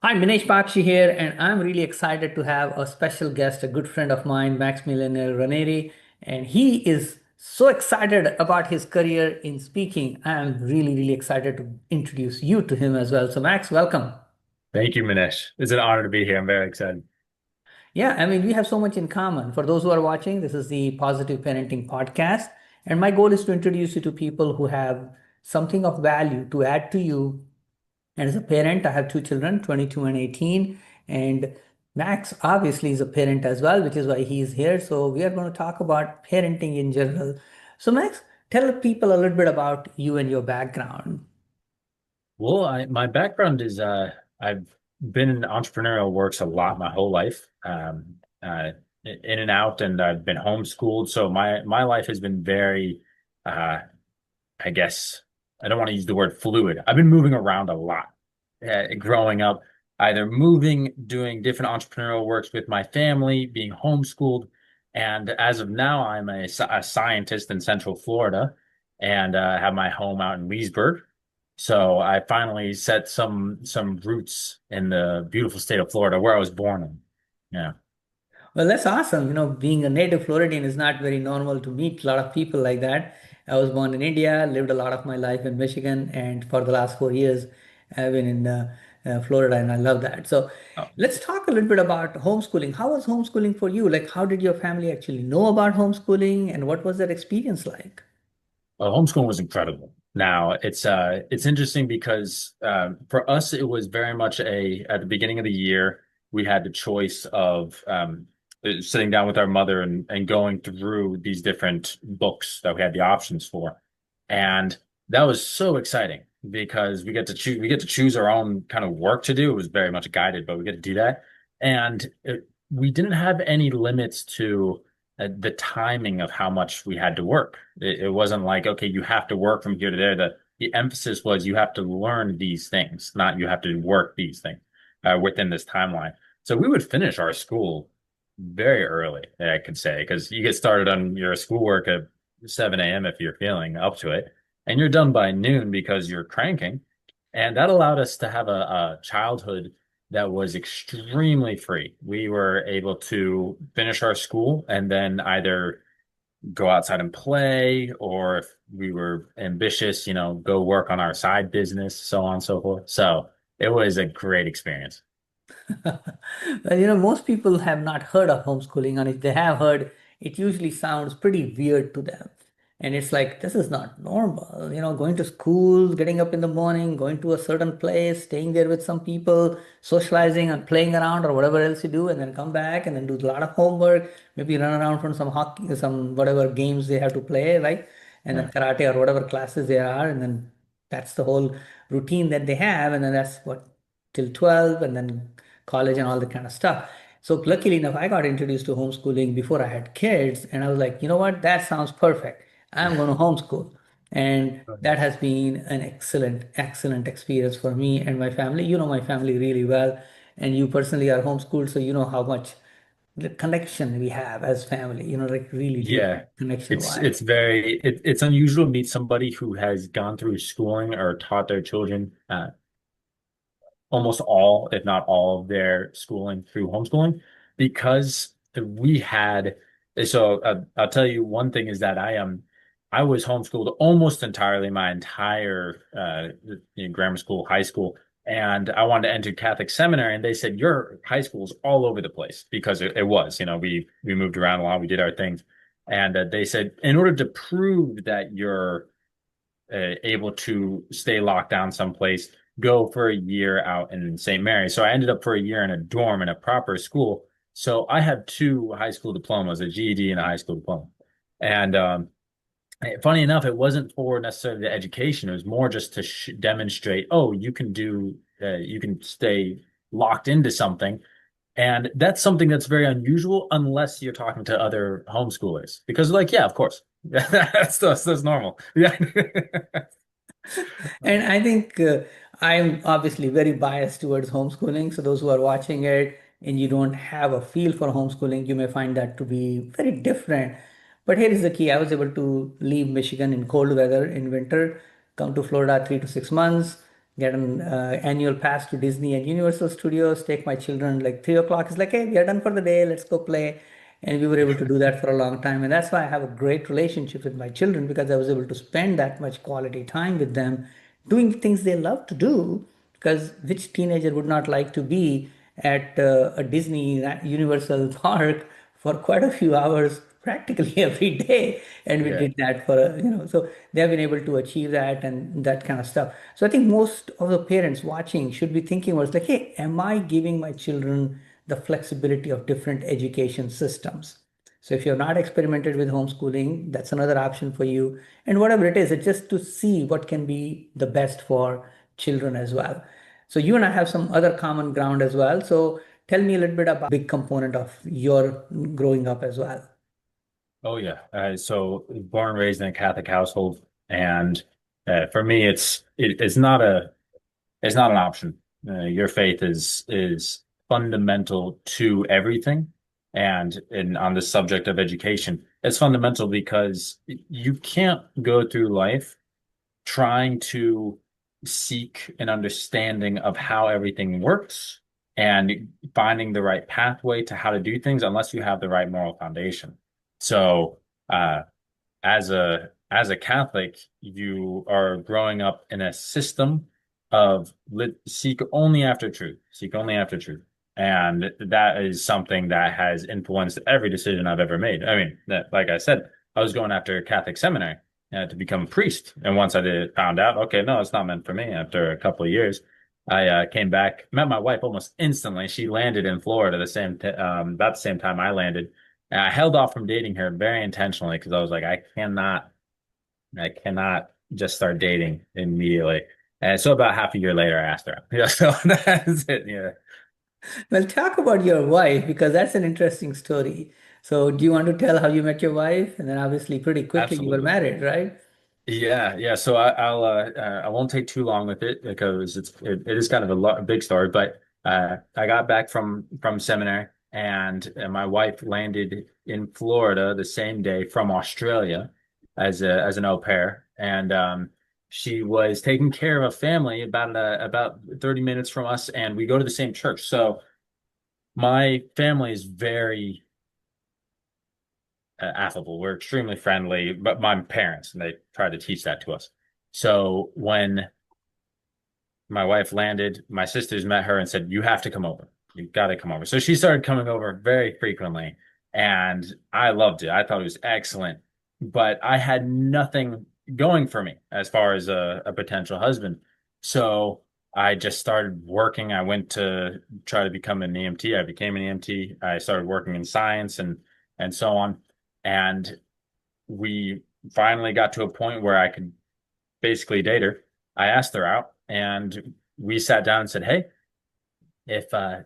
Hi, Minesh Baxi here, and I'm really excited to have a special guest, a good friend of mine, Maximilian Ranieri, and he is so excited about his career in speaking. I'm really excited to introduce you to him as well. So, Max, welcome. Thank you, Minesh. It's an honor to be here. I'm very excited. Yeah, I mean, we have so much in common. For those who are watching, this is the Positive Parenting Podcast, and my goal is to introduce you to people who have something of value to add to you. And as a parent, I have two children, 22 and 18. And Max obviously is a parent as well, which is why he is here. So we are going to talk about parenting in general. So, Max, tell people a little bit about you and your background. Well, my background is I've been in entrepreneurial works a lot my whole life, in and out, and I've been homeschooled. So my life has been very, uh, I guess I don't want to use the word fluid. I've been moving around a lot, growing up, either moving, doing different entrepreneurial works with my family, being homeschooled, and as of now, I'm a scientist in Central Florida, and have my home out in Leesburg. So I finally set some roots in the beautiful state of Florida where I was born in. Yeah. Well, that's awesome. Being a native Floridian is not very normal to meet a lot of people like that. I was born in India, lived a lot of my life in Michigan, and for the last 4 years, I've been in Florida, and I love that. So, Oh. let's talk a little bit about homeschooling. How was homeschooling for you? Like, how did your family actually know about homeschooling, and what was that experience like? Well, homeschooling was incredible. Now it's interesting because for us it was very much a at the beginning of the year we had the choice of sitting down with our mother and going through these different books that we had the options for, and that was so exciting because we get to choose our own kind of work to do. It was very much guided, but we get to do that, and we didn't have any limits to the timing of how much we had to work. It wasn't like, okay, you have to work from here to there. The emphasis was you have to learn these things, not you have to work these things within this timeline. So we would finish our school very early, I could say, because you get started on your schoolwork at 7 a.m. if you're feeling up to it, and you're done by noon because you're cranking. And that allowed us to have a childhood that was extremely free. We were able to finish our school and then either go outside and play, or if we were ambitious, go work on our side business, so on and so forth. So it was a great experience. Well, most people have not heard of homeschooling, and if they have heard, it usually sounds pretty weird to them. And it's like, this is not normal. Going to school, getting up in the morning, going to a certain place, staying there with some people, socializing and playing around or whatever else you do, and then come back and then do a lot of homework, maybe run around from some hockey, some whatever games they have to play, right? And then Yeah. karate or whatever classes there are, and then that's the whole routine that they have, and then that's what till 12, and then college and all that kind of stuff. So luckily enough, I got introduced to homeschooling before I had kids, and I was like, you know what, that sounds perfect. I'm going to homeschool. And that has been an excellent experience for me and my family. You know my family really well, and you personally are homeschooled, so you know how much the connection we have as family, like really deep Yeah. connection It's wise. it's very it's unusual to meet somebody who has gone through schooling or taught their children almost all, if not all, of their schooling through homeschooling because we had. So I'll tell you one thing is that I was homeschooled almost entirely my entire grammar school, high school, and I wanted to enter Catholic seminary, and they said your high school is all over the place because it was. We moved around a lot, we did our things, and they said in order to prove that you're able to stay locked down someplace, go for a year out in St. Mary. So I ended up for a year in a dorm in a proper school. So I have two high school diplomas, a GED and a high school diploma. And funny enough, it wasn't for necessarily the education. It was more just to demonstrate, oh, you can stay locked into something. And that's something that's very unusual unless you're talking to other homeschoolers. Because, like, yeah, of course. That's normal. Yeah. And I think I'm obviously very biased towards homeschooling. So those who are watching it and you don't have a feel for homeschooling, you may find that to be very different. But here is the key. I was able to leave Michigan in cold weather in winter, come to Florida 3 to 6 months, get an annual pass to Disney and Universal Studios, take my children like 3 o'clock. It's like, hey, we are done for the day. Let's go play. And we were able to do that for a long time. And that's why I have a great relationship with my children because I was able to spend that much quality time with them doing things they love to do. Because which teenager would not like to be at a Disney Universal Park for quite a few hours practically every day, and we Yeah. did that for so they have been able to achieve that and that kind of stuff. So I think most of the parents watching should be thinking was like, hey, am I giving my children the flexibility of different education systems? So if you're not experimented with homeschooling, that's another option for you. And whatever it is, it's just to see what can be the best for children as well. So you and I have some other common ground as well. So tell me a little bit about big component of your growing up as well. Oh yeah. So born and raised in a Catholic household, and for me, it's not an option. Your faith is fundamental to everything, and on the subject of education, it's fundamental because you can't go through life trying to seek an understanding of how everything works and finding the right pathway to how to do things unless you have the right moral foundation. So, as a Catholic, you are growing up in a system of seek only after truth, seek only after truth. And that is something that has influenced every decision I've ever made. I mean, like I said, I was going after Catholic seminary to become a priest. And once I found out, okay, no, it's not meant for me after a couple of years, I came back, met my wife almost instantly. She landed in Florida about the same time I landed. And I held off from dating her very intentionally because I was like, I cannot just start dating immediately. And so about half a year later, I asked her out. Yeah, so that's it. Yeah, Well, talk about your wife because that's an interesting story. So, do you want to tell how you met your wife? And then, obviously, pretty quickly you were absolutely. married, right? Yeah. So I won't take too long with it because it is kind of a big story. But I got back from seminary, and my wife landed in Florida the same day from Australia as an au pair, and she was taking care of a family about 30 minutes from us, and we go to the same church. So my family is very affable. We're extremely friendly, but my parents, and they tried to teach that to us. So when my wife landed, my sisters met her and said, "You have to come over. You've got to come over." So she started coming over very frequently, and I loved it. I thought it was excellent, but I had nothing going for me as far as a potential husband. So I just started working. I went to try to become an EMT. I became an EMT. I started working in science and so on. And we finally got to a point where I could basically date her. I asked her out and we sat down and said, "Hey, if uh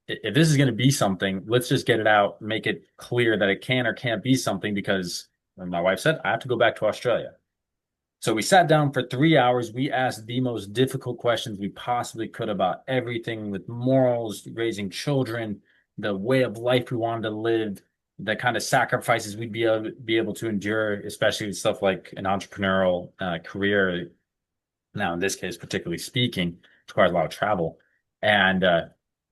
if this is going to be something, let's just get it out, make it clear that it can or can't be something because my wife said I have to go back to Australia." So we sat down for 3 hours. We asked the most difficult questions we possibly could about everything with morals, raising children, the way of life we wanted to live, the kind of sacrifices we'd be able to endure, especially with stuff like an entrepreneurial career. Now, in this case, particularly speaking, requires a lot of travel. And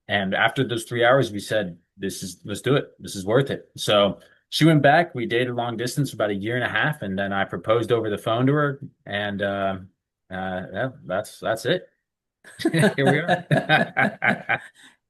and after those 3 hours, we said, let's do it. This is worth it. So she went back. We dated long distance for about a year and a half, and then I proposed over the phone to her, and yeah, that's it. Here we are.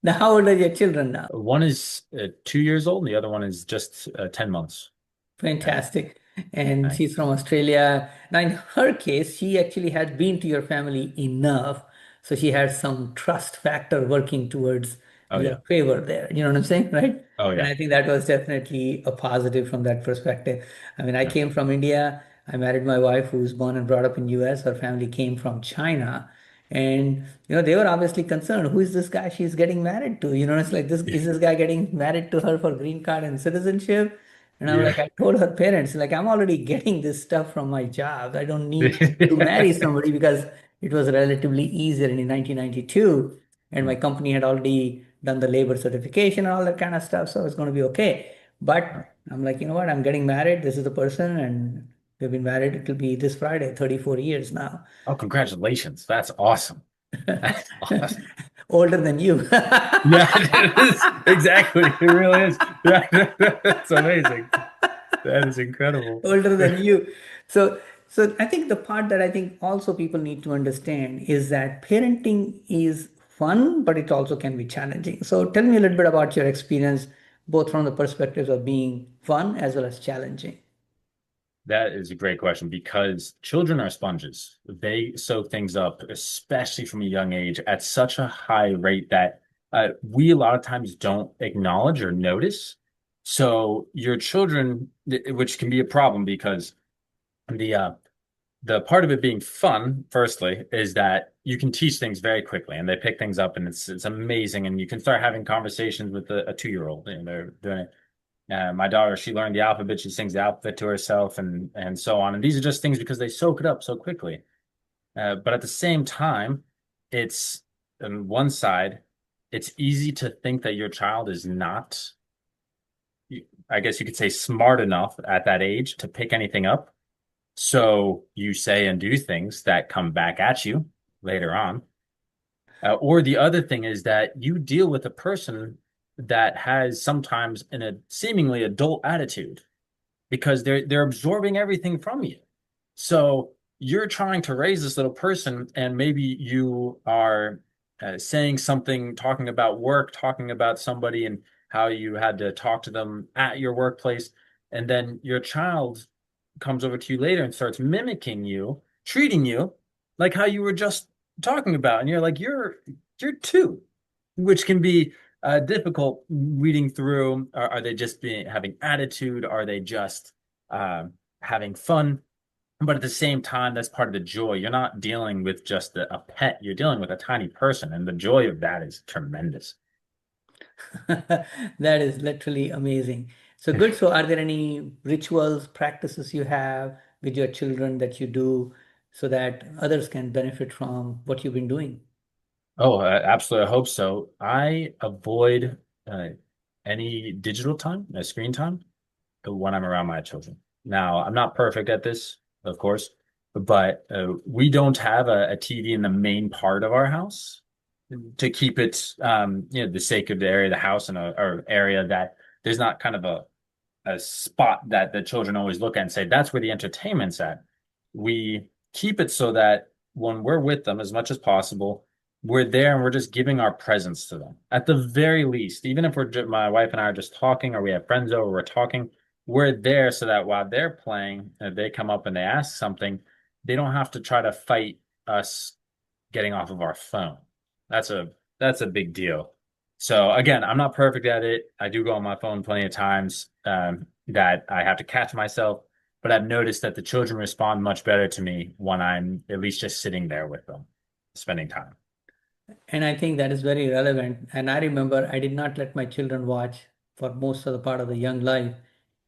Now, how old are your children now? One is 2 years old, and the other one is just 10 months. Uh, Fantastic. And Thanks. she's from Australia. Now, in her case, she actually had been to your family enough. So she had some trust factor working towards Oh your yeah. favor there. You know what I'm saying? Right? Oh And yeah. I think that was definitely a positive from that perspective. I mean, I Yeah. came from India. I married my wife who was born and brought up in US. Her family came from China. And they were obviously concerned. Who is this guy she's getting married to? It's like this is this guy getting married to her for green card and citizenship? And I'm like, Yeah. I told her parents, like, I'm already getting this stuff from my job. I don't need to marry somebody because it was relatively easier in 1992. And my company had already done the labor certification and all that kind of stuff. So it's going to be okay. But I'm like, you know what? I'm getting married. This is the person. And we've been married. It'll be this Friday, 34 years now. Oh, congratulations. That's awesome. That's awesome. Older than you. Yeah, it is. Exactly. It really is. Yeah, that's amazing. That is incredible. Older than you. So, so I think the part that I think also people need to understand is that parenting is fun, but it also can be challenging. So tell me a little bit about your experience, both from the perspectives of being fun as well as challenging. That is a great question because children are sponges. They soak things up, especially from a young age, at such a high rate that we a lot of times don't acknowledge or notice. So your children, which can be a problem because the uh, the part of it being fun, firstly, is that you can teach things very quickly and they pick things up and it's amazing. And you can start having conversations with a 2-year-old and they're doing it. My daughter, she learned the alphabet. She sings the alphabet to herself and so on. And these are just things because they soak it up so quickly. But at the same time, it's on one side, it's easy to think that your child is not, I guess you could say, smart enough at that age to pick anything up. So you say and do things that come back at you later on. Or the other thing is that you deal with a person that has sometimes in a seemingly adult attitude because they're absorbing everything from you. So you're trying to raise this little person, and maybe you are saying something, talking about work, talking about somebody and how you had to talk to them at your workplace, and then your child comes over to you later and starts mimicking you, treating you like how you were just talking about, and you're like, you're two, which can be difficult reading through. Are they just being having attitude? Are they just uh, having fun? But at the same time, that's part of the joy. You're not dealing with just a pet. You're dealing with a tiny person, and the joy of that is tremendous. That is literally amazing. So good. So are there any rituals, practices you have with your children that you do so that others can benefit from what you've been doing? Oh, absolutely. I hope so. I avoid uh, any digital time, screen time, when I'm around my children. Now, I'm not perfect at this, of course, but we don't have a TV in the main part of our house to keep it, the sacred area of the house and or area that there's not kind of a spot that the children always look at and say, that's where the entertainment's at. We keep it so that when we're with them as much as possible, we're there and we're just giving our presence to them. At the very least, even if my wife and I are just talking or we have friends over, we're talking, we're there so that while they're playing, if they come up and they ask something, they don't have to try to fight us getting off of our phone. That's a that's a big deal. So again, I'm not perfect at it. I do go on my phone plenty of times that I have to catch myself, but I've noticed that the children respond much better to me when I'm at least just sitting there with them, spending time. And I think that is very relevant. And I remember I did not let my children watch for most of the part of the young life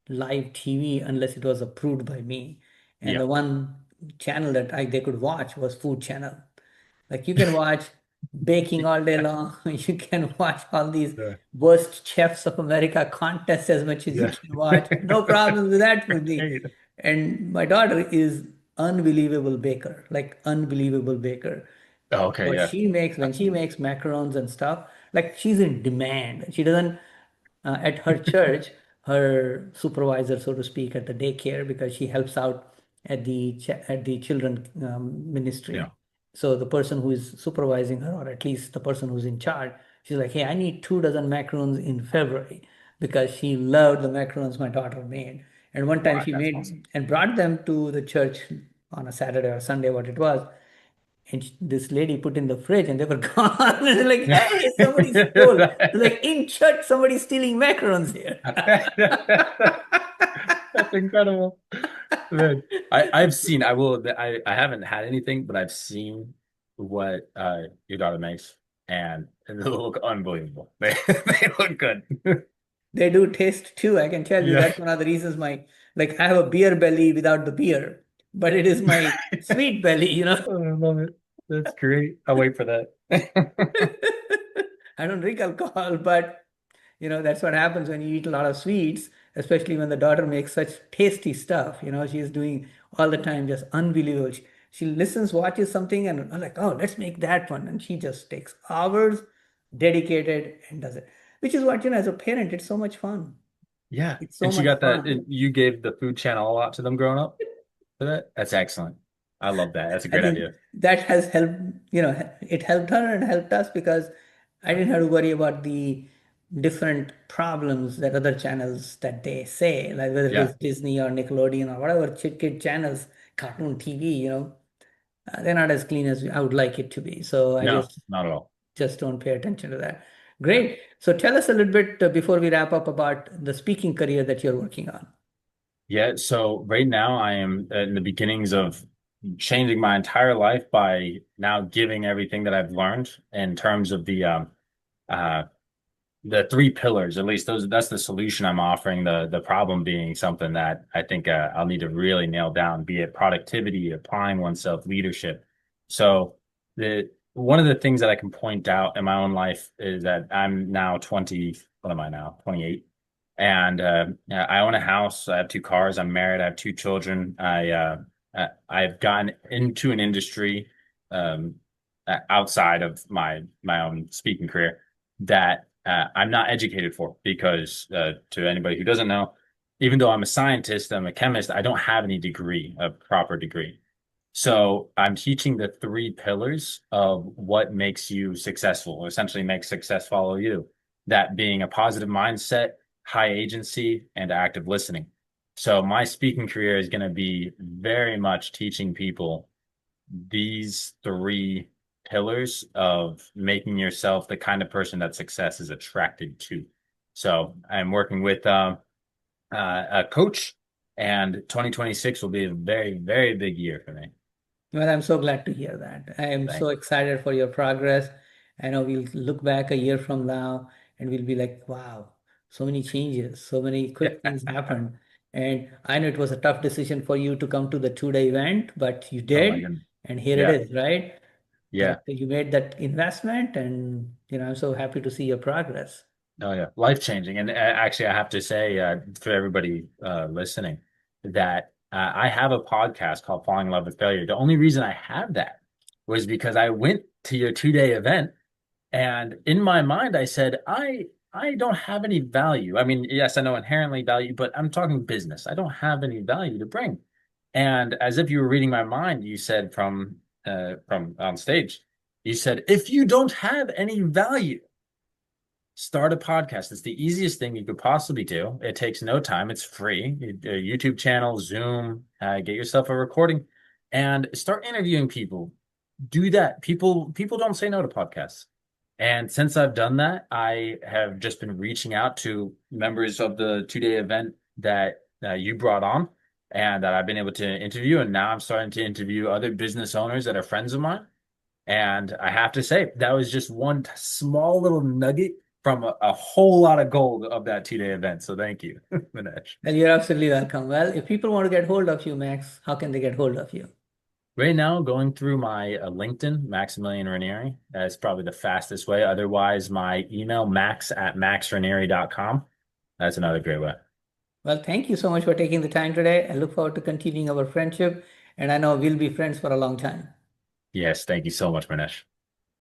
live TV unless it was approved by me. And Yeah. the one channel that they could watch was Food Channel. Like you can watch baking all day long. You can watch all these Yeah. worst chefs of America contests as much as you Yeah. can watch. No problems with that with me. Great. And my daughter is unbelievable baker, like unbelievable baker. Oh, okay, What yeah. she makes when she makes macarons and stuff, like she's in demand. She doesn't at her church, her supervisor, so to speak, at the daycare, because she helps out at the children Yeah. ministry. So the person who is supervising her, or at least the person who's in charge, she's like, "Hey, I need 2 dozen macarons in February," because she loved the macarons my daughter made. And one time Wow, she that's awesome. made and brought them to the church on a Saturday or Sunday, what it was. And this lady put in the fridge and they were gone. And they're like, hey, somebody stole. They're like, in church, somebody's stealing macarons here. That's incredible. Man, I haven't had anything, but I've seen what your daughter makes and they look unbelievable. They look good. They do taste too. I can tell you Yeah. that's one of the reasons like I have a beer belly without the beer, but it is my sweet belly. Oh, I love it. That's great. I'll wait for that. I don't drink alcohol, but that's what happens when you eat a lot of sweets, especially when the daughter makes such tasty stuff. She's doing all the time, just unbelievable. She listens, watches something, and I'm like, oh, let's make that one. And she just takes hours, dedicated, and does it. Which is what, as a parent, it's so much fun. Yeah. It's so And she much got that. fun. You gave the food channel a lot to them growing up for that. That's excellent. I love that. That's a I great think idea. that has helped, it helped her and helped us because I didn't have to worry about the different problems that other channels that they say, like whether it is Yeah. Disney or Nickelodeon or whatever kid channels, cartoon TV, they're not as clean as I would like it to be. So I No, just not at all. just don't pay attention to that. Yeah. Great. So tell us a little bit before we wrap up about the speaking career that you're working on. Yeah. So right now I am in the beginnings of changing my entire life by now giving everything that I've learned in terms of uh, the three pillars, at least that's the solution I'm offering. The problem being something that I think I'll need to really nail down, be it productivity, applying oneself, leadership. So the one of the things that I can point out in my own life is that I'm now 20, what am I now? 28. And yeah, I own a house, I have two cars, I'm married, I have two children. I've gotten into an industry um outside of my own speaking career that I'm not educated for because to anybody who doesn't know, even though I'm a scientist, I'm a chemist, I don't have any degree, a proper degree. So I'm teaching the three pillars of what makes you successful, or essentially makes success follow you. That being a positive mindset, high agency, and active listening. So my speaking career is going to be very much teaching people these three pillars of making yourself the kind of person that success is attracted to. So I'm working with a coach, and 2026 will be a very, very big year for me. Well, I'm so glad to hear that. I am so Thank excited for your progress. I know we'll look back a year from now and we'll be like, wow, so many changes, so many you. quick things happened. And I know it was a tough decision for you to come to the 2-day event, but you Oh my did. goodness. And here it Yeah. is, right? Yeah. That you made that investment. And, I'm so happy to see your progress. Oh yeah, life changing. And actually, I have to say for everybody listening that I have a podcast called Falling in Love with Failure. The only reason I have that was because I went to your 2-day event, and in my mind, I said, I don't have any value. I mean, yes, I know inherently value, but I'm talking business. I don't have any value to bring. And as if you were reading my mind, you said from on stage, you said, if you don't have any value, start a podcast. It's the easiest thing you could possibly do. It takes no time. It's free. A YouTube channel, Zoom, get yourself a recording and start interviewing people. Do that. People don't say no to podcasts. And since I've done that, I have just been reaching out to members of the 2-day event that you brought on and that I've been able to interview. And now I'm starting to interview other business owners that are friends of mine. And I have to say, that was just one small little nugget from a whole lot of gold of that 2-day event. So thank you, Minesh. Well, you're absolutely welcome. Well, if people want to get hold of you, Max, how can they get hold of you? Right now, going through my LinkedIn, Maximilian Ranieri. That's probably the fastest way. Otherwise, my email, max@maxranieri.com. That's another great way. Well, thank you so much for taking the time today. I look forward to continuing our friendship, and I know we'll be friends for a long time. Yes, thank you so much, Minesh.